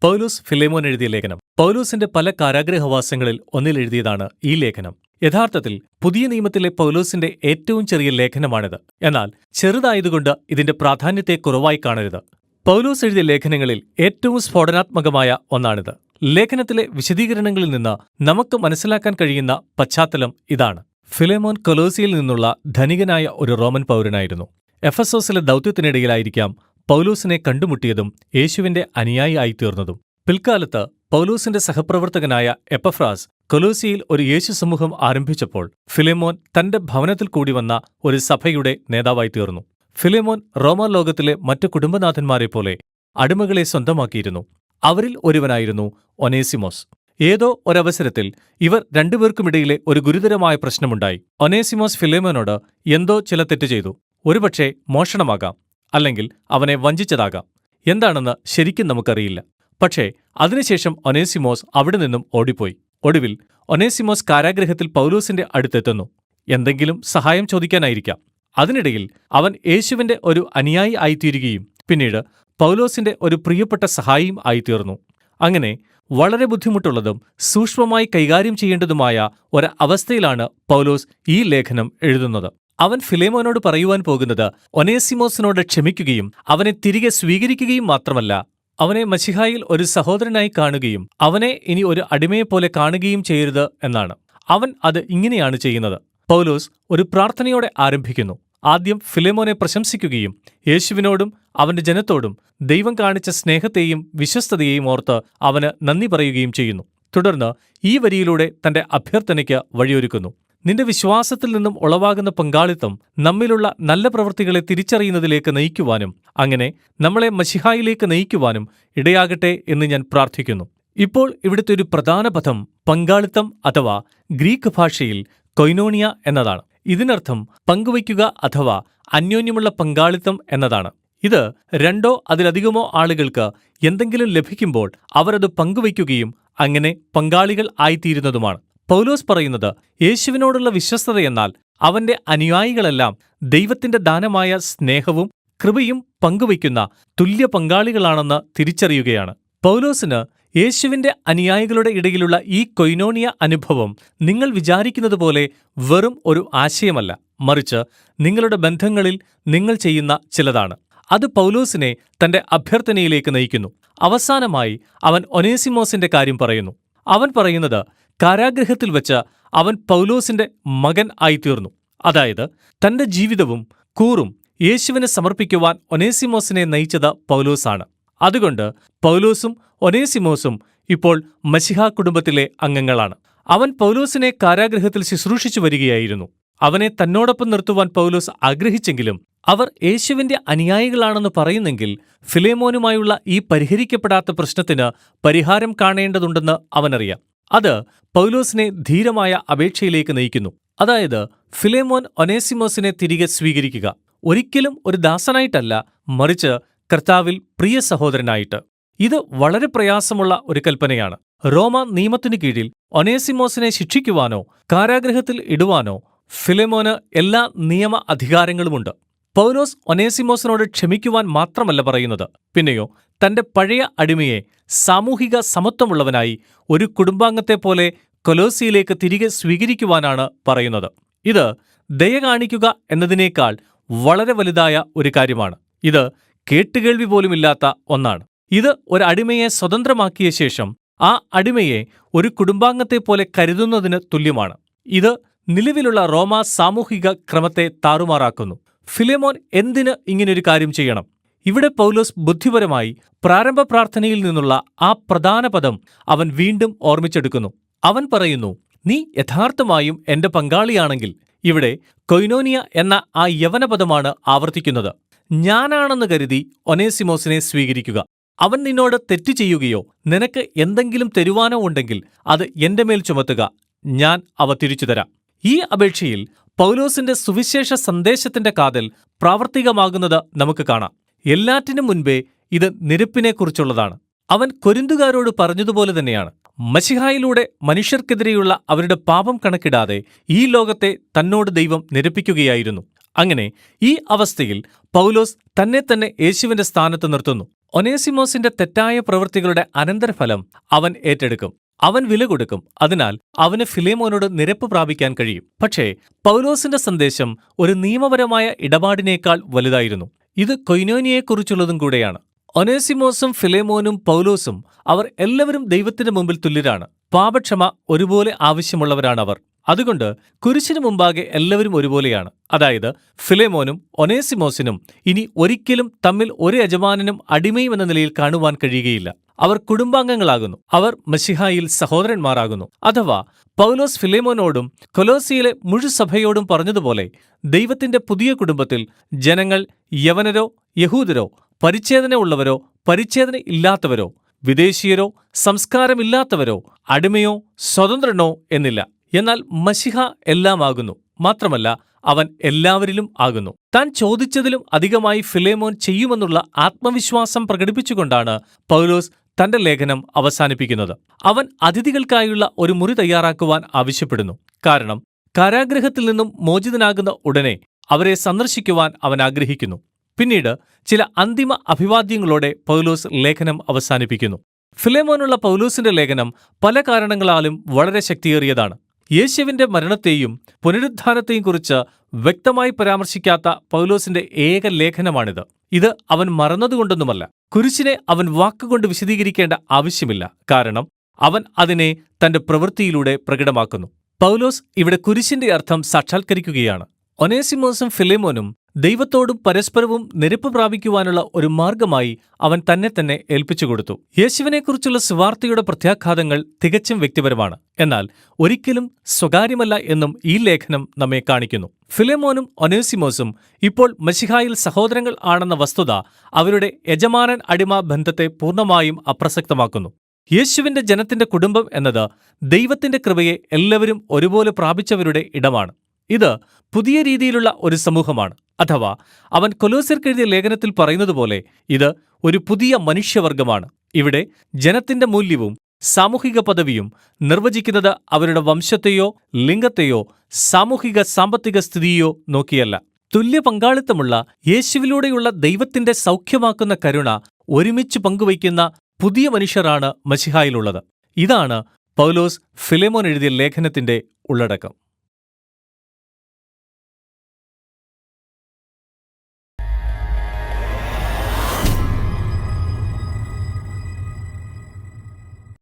പൗലോസ് Philemon എഴുതിയ ലേഖനം. പൗലോസിന്റെ പല കാരാഗൃഹവാസങ്ങളിൽ ഒന്നിൽ എഴുതിയതാണ് ഈ ലേഖനം. യഥാർത്ഥത്തിൽ പുതിയ നിയമത്തിലെ പൗലോസിന്റെ ഏറ്റവും ചെറിയ ലേഖനമാണിത്. എന്നാൽ ചെറുതായതുകൊണ്ട് ഇതിന്റെ പ്രാധാന്യത്തെ കുറവായി കാണരുത്. പൗലോസ് എഴുതിയ ലേഖനങ്ങളിൽ ഏറ്റവും സ്ഫോടനാത്മകമായ ഒന്നാണിത്. ലേഖനത്തിലെ വിശദീകരണങ്ങളിൽ നിന്ന് നമുക്ക് മനസ്സിലാക്കാൻ കഴിയുന്ന പശ്ചാത്തലം ഇതാണ്. ഫിലേമോൻ കൊലോസിയിൽ നിന്നുള്ള ധനികനായ ഒരു റോമൻ പൗരനായിരുന്നു. എഫെസോസിലെ ദൗത്യത്തിനിടയിലായിരിക്കാം പൗലോസിനെ കണ്ടുമുട്ടിയതും യേശുവിന്റെ അനുയായി ആയിത്തീർന്നതും. പിൽക്കാലത്ത് പൗലോസിന്റെ സഹപ്രവർത്തകനായ എപ്പഫ്രാസ് കൊലോസിയിൽ ഒരു യേശു സമൂഹം ആരംഭിച്ചപ്പോൾ ഫിലേമോൻ തന്റെ ഭവനത്തിൽ കൂടി വന്ന ഒരു സഭയുടെ നേതാവായി തീർന്നു. ഫിലേമോൻ റോമാലോകത്തിലെ മറ്റു കുടുംബനാഥന്മാരെപ്പോലെ അടിമകളെ സ്വന്തമാക്കിയിരുന്നു. അവരിൽ ഒരുവനായിരുന്നു ഒനേസിമോസ്. ഏതോ ഒരവസരത്തിൽ ഇവർ രണ്ടുപേർക്കുമിടയിലെ ഒരു ഗുരുതരമായ പ്രശ്നമുണ്ടായി. ഒനേസിമോസ് ഫിലേമോനോട് എന്തോ ചില തെറ്റ് ചെയ്തു. ഒരുപക്ഷെ മോഷണമാകാം, അല്ലെങ്കിൽ അവനെ വഞ്ചിച്ചതാകാം. എന്താണെന്ന് ശരിക്കും നമുക്കറിയില്ല. പക്ഷേ അതിനുശേഷം ഒനേസിമോസ് അവിടെ നിന്നും ഓടിപ്പോയി. ഒടുവിൽ ഒനേസിമോസ് കാരാഗൃഹത്തിൽ പൗലോസിന്റെ അടുത്തെത്തുന്നു. എന്തെങ്കിലും സഹായം ചോദിക്കാനായിരിക്കാം. അതിനിടയിൽ അവൻ യേശുവിന്റെ ഒരു അനുയായി ആയിത്തീരുകയും പിന്നീട് പൗലോസിന്റെ ഒരു പ്രിയപ്പെട്ട സഹായിയും ആയിത്തീർന്നു. അങ്ങനെ വളരെ ബുദ്ധിമുട്ടുള്ളതും സൂക്ഷ്മമായി കൈകാര്യം ചെയ്യേണ്ടതുമായ ഒരവസ്ഥയിലാണ് പൗലോസ് ഈ ലേഖനം എഴുതുന്നത്. അവൻ ഫിലേമോനോട് പറയുവാൻ പോകുന്നത് ഒനേസിമോസിനോട് ക്ഷമിക്കുകയും അവനെ തിരികെ സ്വീകരിക്കുകയും മാത്രമല്ല, അവനെ മശിഹായിൽ ഒരു സഹോദരനായി കാണുകയും അവനെ ഇനി ഒരു അടിമയെപ്പോലെ കാണുകയും ചെയ്യരുത് എന്നാണ്. അവൻ അത് ഇങ്ങനെയാണ് ചെയ്യുന്നത്. പൗലോസ് ഒരു പ്രാർത്ഥനയോടെ ആരംഭിക്കുന്നു. ആദ്യം ഫിലേമോനെ പ്രശംസിക്കുകയും യേശുവിനോടും അവന്റെ ജനത്തോടും ദൈവം കാണിച്ച സ്നേഹത്തെയും വിശ്വസ്തതയെയും ഓർത്ത് അവന് നന്ദി പറയുകയും ചെയ്യുന്നു. തുടർന്ന് ഈ വരിയിലൂടെ തന്റെ അഭ്യർത്ഥനയ്ക്ക് വഴിയൊരുക്കുന്നു. നിന്റെ വിശ്വാസത്തിൽ നിന്നും ഉളവാകുന്ന പങ്കാളിത്തം നമ്മിലുള്ള നല്ല പ്രവൃത്തികളെ തിരിച്ചറിയുന്നതിലേക്ക് നയിക്കുവാനും അങ്ങനെ നമ്മളെ മശിഹായിലേക്ക് നയിക്കുവാനും ഇടയാകട്ടെ എന്ന് ഞാൻ പ്രാർത്ഥിക്കുന്നു. ഇപ്പോൾ ഇവിടുത്തെ ഒരു പ്രധാന പദം പങ്കാളിത്തം അഥവാ ഗ്രീക്ക് ഭാഷയിൽ കൊയ്നോണിയ എന്നതാണ്. ഇതിനർത്ഥം പങ്കുവയ്ക്കുക അഥവാ അന്യോന്യമുള്ള പങ്കാളിത്തം എന്നതാണ്. ഇത് രണ്ടോ അതിലധികമോ ആളുകൾക്ക് എന്തെങ്കിലും ലഭിക്കുമ്പോൾ അവരത് പങ്കുവയ്ക്കുകയും അങ്ങനെ പങ്കാളികൾ ആയിത്തീരുന്നതുമാണ്. പൗലോസ് പറയുന്നത് യേശുവിനോടുള്ള വിശ്വസ്തതയെന്നാൽ അവന്റെ അനുയായികളെല്ലാം ദൈവത്തിന്റെ ദാനമായ സ്നേഹവും കൃപയും പങ്കുവയ്ക്കുന്ന തുല്യ പങ്കാളികളാണെന്ന് തിരിച്ചറിയുകയാണ്. പൗലോസിന് യേശുവിന്റെ അനുയായികളുടെ ഇടയിലുള്ള ഈ കൊയ്നോണിയ അനുഭവം നിങ്ങൾ വിചാരിക്കുന്നത് പോലെ വെറും ഒരു ആശയമല്ല, മറിച്ച് നിങ്ങളുടെ ബന്ധങ്ങളിൽ നിങ്ങൾ ചെയ്യുന്ന ചിലതാണ്. അത് പൗലോസിനെ തന്റെ അഭ്യർത്ഥനയിലേക്ക് നയിക്കുന്നു. അവസാനമായി അവൻ ഒനേസിമോസിന്റെ കാര്യം പറയുന്നു. അവൻ പറയുന്നത് കാരാഗൃഹത്തിൽ വെച്ച് അവൻ പൗലോസിന്റെ മകൻ ആയിത്തീർന്നു. അതായത് തന്റെ ജീവിതവും കൂറും യേശുവിനെ സമർപ്പിക്കുവാൻ ഒനേസിമോസിനെ നയിച്ചത് പൗലോസാണ്. അതുകൊണ്ട് പൗലോസും ഒനേസിമോസും ഇപ്പോൾ മശിഹാ കുടുംബത്തിലെ അംഗങ്ങളാണ്. അവൻ പൗലോസിനെ കാരാഗൃഹത്തിൽ ശുശ്രൂഷിച്ചു വരികയായിരുന്നു. അവനെ തന്നോടൊപ്പം നിർത്തുവാൻ പൗലോസ് ആഗ്രഹിച്ചെങ്കിലും അവർ യേശുവിന്റെ അനുയായികളാണെന്ന് പറയുന്നെങ്കിൽ ഫിലേമോനുമായുള്ള ഈ പരിഹരിക്കപ്പെടാത്ത പ്രശ്നത്തിന് പരിഹാരം കാണേണ്ടതുണ്ടെന്ന് അവനറിയാം. അത് പൗലോസിനെ ധീരമായ അപേക്ഷയിലേക്ക് നയിക്കുന്നു. അതായത് ഫിലേമോൻ ഒനേസിമോസിനെ തിരികെ സ്വീകരിക്കുക. ഒരിക്കലും ഒരു ദാസനായിട്ടല്ല, മറിച്ച് കർത്താവിൽ പ്രിയ സഹോദരനായിട്ട്. ഇത് വളരെ പ്രയാസമുള്ള ഒരു കൽപ്പനയാണ്. റോമ നിയമത്തിനു കീഴിൽ ഒനേസിമോസിനെ ശിക്ഷിക്കുവാനോ കാരാഗൃഹത്തിൽ ഇടുവാനോ ഫിലേമോന് എല്ലാ നിയമ അധികാരങ്ങളുമുണ്ട്. പൗലോസ് ഒനേസിമോസിനോട് ക്ഷമിക്കുവാൻ മാത്രമല്ല പറയുന്നത്, പിന്നെയോ തന്റെ പഴയ അടിമയെ സാമൂഹിക സമത്വമുള്ളവനായി ഒരു കുടുംബാംഗത്തെപ്പോലെ കൊലോസിയിലേക്ക് തിരികെ സ്വീകരിക്കുവാനാണ് പറയുന്നത്. ഇത് ദയ കാണിക്കുക എന്നതിനേക്കാൾ വളരെ വലുതായ ഒരു കാര്യമാണ്. ഇത് കേട്ടുകേൾവി പോലുമില്ലാത്ത ഒന്നാണ്. ഇത് ഒരു അടിമയെ സ്വതന്ത്രമാക്കിയ ശേഷം ആ അടിമയെ ഒരു കുടുംബാംഗത്തെപ്പോലെ കരുതുന്നതിന് തുല്യമാണ്. ഇത് നിലവിലുള്ള റോമ സാമൂഹിക ക്രമത്തെ താറുമാറാക്കുന്നു. ഫിലേമോൻ എന്തിന് ഇങ്ങനൊരു കാര്യം ചെയ്യണം? ഇവിടെ പൗലോസ് ബുദ്ധിപരമായി പ്രാരംഭ പ്രാർത്ഥനയിൽ നിന്നുള്ള ആ പ്രധാന പദം അവൻ വീണ്ടും ഓർമ്മിച്ചെടുക്കുന്നു. അവൻ പറയുന്നു, നീ യഥാർത്ഥമായും എന്റെ പങ്കാളിയാണെങ്കിൽ. ഇവിടെ കൊയ്നോനിയ എന്ന ആ യവനപദമാണ് ആവർത്തിക്കുന്നത്. ഞാനാണെന്ന് കരുതി ഒനേസിമോസിനെ സ്വീകരിക്കുക. അവൻ നിന്നോട് തെറ്റു ചെയ്യുകയോ നിനക്ക് എന്തെങ്കിലും തരുവാനോ ഉണ്ടെങ്കിൽ അത് എന്റെ മേൽ ചുമത്തുക, ഞാൻ അവ തിരിച്ചു തരാം. ഈ അപേക്ഷയിൽ പൗലോസിന്റെ സുവിശേഷ സന്ദേശത്തിന്റെ കാതൽ പ്രാവർത്തികമാകുന്നത് നമുക്ക് കാണാം. എല്ലാറ്റിനും മുൻപേ ഇത് നിരപ്പിനെക്കുറിച്ചുള്ളതാണ്. അവൻ കൊരിന്തുകാരോട് പറഞ്ഞതുപോലെ തന്നെയാണ്. മശിഹായിലൂടെ മനുഷ്യർക്കെതിരെയുള്ള അവരുടെ പാപം കണക്കിടാതെ ഈ ലോകത്തെ തന്നോട് ദൈവം നിരപ്പിക്കുകയായിരുന്നു. അങ്ങനെ ഈ അവസ്ഥയിൽ പൗലോസ് തന്നെ യേശുവിന്റെ സ്ഥാനത്ത് നിർത്തുന്നു. ഒനേസിമോസിന്റെ തെറ്റായ പ്രവൃത്തികളുടെ അനന്തരഫലം അവൻ ഏറ്റെടുക്കും. അവൻ വില കൊടുക്കും. അതിനാൽ അവന് ഫിലേമോനോട് നിരപ്പ് പ്രാപിക്കാൻ കഴിയും. പക്ഷേ പൗലോസിന്റെ സന്ദേശം ഒരു നിയമപരമായ ഇടപാടിനേക്കാൾ വലുതായിരുന്നു. ഇത് കൊയ്നോനിയെക്കുറിച്ചുള്ളതും കൂടെയാണ്. ഒനേസിമോസും ഫിലേമോനും പൗലോസും അവർ എല്ലാവരും ദൈവത്തിന്റെ മുമ്പിൽ തുല്യരാണ്. പാപക്ഷമ ഒരുപോലെ ആവശ്യമുള്ളവരാണവർ. അതുകൊണ്ട് കുരിശിനു മുമ്പാകെ എല്ലാവരും ഒരുപോലെയാണ്. അതായത് ഫിലേമോനും ഒനേസിമോസിനും ഇനി ഒരിക്കലും തമ്മിൽ ഒരു യജമാനനും അടിമയും എന്ന നിലയിൽ കാണുവാൻ കഴിയുകയില്ല. അവർ കുടുംബാംഗങ്ങളാകുന്നു. അവർ മശിഹായിൽ സഹോദരന്മാരാകുന്നു. അഥവാ പൗലോസ് ഫിലേമോനോടും കൊലോസിയിലെ മുഴുസഭയോടും പറഞ്ഞതുപോലെ ദൈവത്തിന്റെ പുതിയ കുടുംബത്തിൽ ജനങ്ങൾ യവനരോ യഹൂദരോ പരിച്ഛേദന ഉള്ളവരോ പരിച്ഛേദന ഇല്ലാത്തവരോ വിദേശീയരോ സംസ്കാരമില്ലാത്തവരോ അടിമയോ സ്വതന്ത്രനോ എന്നില്ല. എന്നാൽ മശിഹ എല്ലാമാകുന്നു. മാത്രമല്ല അവൻ എല്ലാവരിലും ആകുന്നു. താൻ ചോദിച്ചതിലും അധികമായി ഫിലേമോൻ ചെയ്യുമെന്നുള്ള ആത്മവിശ്വാസം പ്രകടിപ്പിച്ചുകൊണ്ടാണ് പൗലോസ് തന്റെ ലേഖനം അവസാനിപ്പിക്കുന്നത്. അവൻ അതിഥികൾക്കായുള്ള ഒരു മുറി തയ്യാറാക്കുവാൻ ആവശ്യപ്പെടുന്നു. കാരണം കാരാഗൃഹത്തിൽ നിന്നും മോചിതനാകുന്ന ഉടനെ അവരെ സന്ദർശിക്കുവാൻ അവൻ ആഗ്രഹിക്കുന്നു. പിന്നീട് ചില അന്തിമ അഭിവാദ്യങ്ങളോടെ പൗലോസ് ലേഖനം അവസാനിപ്പിക്കുന്നു. ഫിലേമോനുള്ള പൗലോസിന്റെ ലേഖനം പല കാരണങ്ങളാലും വളരെ ശക്തിയേറിയതാണ്. യേശുവിന്റെ മരണത്തെയും പുനരുത്ഥാനത്തെയും കുറിച്ച് വ്യക്തമായി പരാമർശിക്കാത്ത പൗലോസിന്റെ ഏക ലേഖനമാണിത്. ഇത് അവൻ മറന്നതുകൊണ്ടൊന്നുമല്ല. കുരിശിനെ അവൻ വാക്കുകൊണ്ട് വിശദീകരിക്കേണ്ട ആവശ്യമില്ല. കാരണം അവൻ അതിനെ തന്റെ പ്രവൃത്തിയിലൂടെ പ്രകടമാക്കുന്നു. പൗലോസ് ഇവിടെ കുരിശിന്റെ അർത്ഥം സാക്ഷാത്കരിക്കുകയാണ്. ഒനേസിമോസും ഫിലേമോനും ദൈവത്തോടും പരസ്പരവും നിരപ്പ് പ്രാപിക്കുവാനുള്ള ഒരു മാർഗമായി അവൻ തന്നെ ഏൽപ്പിച്ചുകൊടുത്തു. യേശുവിനെക്കുറിച്ചുള്ള സുവാർത്തയുടെ പ്രത്യാഘാതങ്ങൾ തികച്ചും വ്യക്തിപരമാണ്, എന്നാൽ ഒരിക്കലും സ്വകാര്യമല്ല എന്നും ഈ ലേഖനം നമ്മെ കാണിക്കുന്നു. ഫിലേമോനും ഒനേസിമോസും ഇപ്പോൾ മശിഹായിൽ സഹോദരങ്ങൾ ആണെന്ന വസ്തുത അവരുടെ യജമാനൻ അടിമ ബന്ധത്തെ പൂർണ്ണമായും അപ്രസക്തമാക്കുന്നു. യേശുവിന്റെ ജനത്തിന്റെ കുടുംബം എന്നത് ദൈവത്തിന്റെ കൃപയെ എല്ലാവരും ഒരുപോലെ പ്രാപിച്ചവരുടെ ഇടമാണ്. ഇത് പുതിയ രീതിയിലുള്ള ഒരു സമൂഹമാണ്. അഥവാ അവൻ കൊലോസ്യർക്കെഴുതിയ ലേഖനത്തിൽ പറയുന്നതുപോലെ ഇത് ഒരു പുതിയ മനുഷ്യവർഗമാണ്. ഇവിടെ ജനത്തിന്റെ മൂല്യവും സാമൂഹിക പദവിയും നിർവചിക്കുന്നത് അവരുടെ വംശത്തെയോ ലിംഗത്തെയോ സാമൂഹിക സാമ്പത്തിക സ്ഥിതിയോ നോക്കിയല്ല. തുല്യ പങ്കാളിത്തമുള്ള യേശുവിലൂടെയുള്ള ദൈവത്തിന്റെ സൗഖ്യമാക്കുന്ന കരുണ ഒരുമിച്ച് പങ്കുവയ്ക്കുന്ന പുതിയ മനുഷ്യരാണ് മശിഹായിലുള്ളത്. ഇതാണ് പൗലോസ് ഫിലേമോൻ എഴുതിയ ലേഖനത്തിന്റെ ഉള്ളടക്കം.